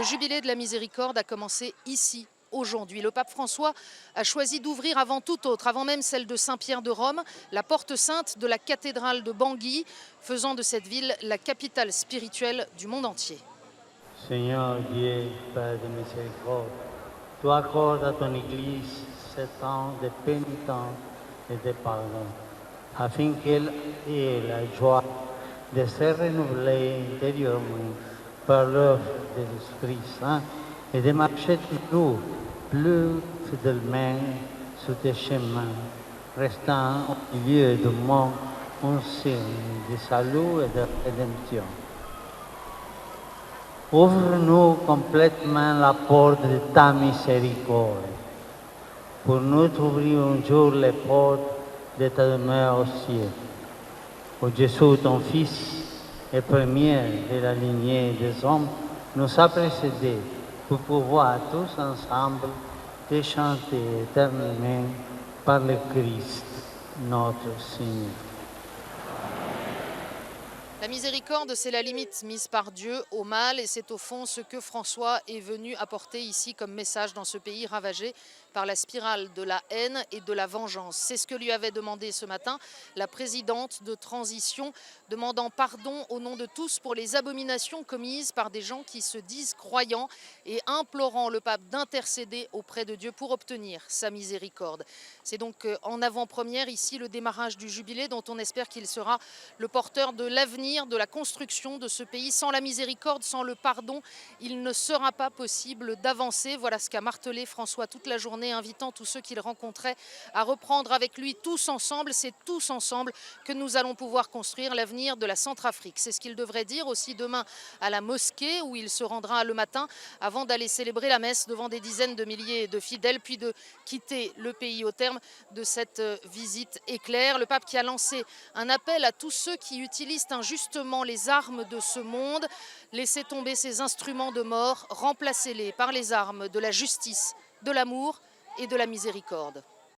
Le jubilé de la miséricorde a commencé ici, aujourd'hui. Le pape François a choisi d'ouvrir avant tout autre, avant même celle de Saint-Pierre de Rome, la porte sainte de la cathédrale de Bangui, faisant de cette ville la capitale spirituelle du monde entier. Seigneur Dieu, Père de miséricorde, tu accordes à ton Église ce temps de pénitence et de pardon, afin qu'elle ait la joie de se renouveler intérieurement par l'œuvre de l'Esprit Saint et de marcher toujours plus fidèlement sur tes chemins, restant au milieu du monde un signe de salut et de rédemption. Ouvre-nous complètement la porte de ta miséricorde, pour nous ouvrir un jour les portes de ta demeure au ciel. Ô Jésus, ton Fils, et premier de la lignée des hommes, nous a précédés pour pouvoir tous ensemble te chanter éternellement par le Christ, notre Seigneur. La miséricorde, c'est la limite mise par Dieu au mal et c'est au fond ce que François est venu apporter ici comme message dans ce pays ravagé par la spirale de la haine et de la vengeance. C'est ce que lui avait demandé ce matin la présidente de transition, demandant pardon au nom de tous pour les abominations commises par des gens qui se disent croyants et implorant le pape d'intercéder auprès de Dieu pour obtenir sa miséricorde. C'est donc en avant-première ici le démarrage du jubilé dont on espère qu'il sera le porteur de l'avenir, de la construction de ce pays. Sans la miséricorde, sans le pardon, il ne sera pas possible d'avancer. Voilà ce qu'a martelé François toute la journée, invitant tous ceux qu'il rencontrait à reprendre avec lui tous ensemble. C'est tous ensemble que nous allons pouvoir construire l'avenir de la Centrafrique. C'est ce qu'il devrait dire aussi demain à la mosquée où il se rendra le matin avant d'aller célébrer la messe devant des dizaines de milliers de fidèles, puis de quitter le pays au terme de cette visite éclair. Le pape qui a lancé un appel à tous ceux qui utilisent injustement les armes de ce monde, laissez tomber ces instruments de mort, remplacez-les par les armes de la justice, de l'amour et de la miséricorde.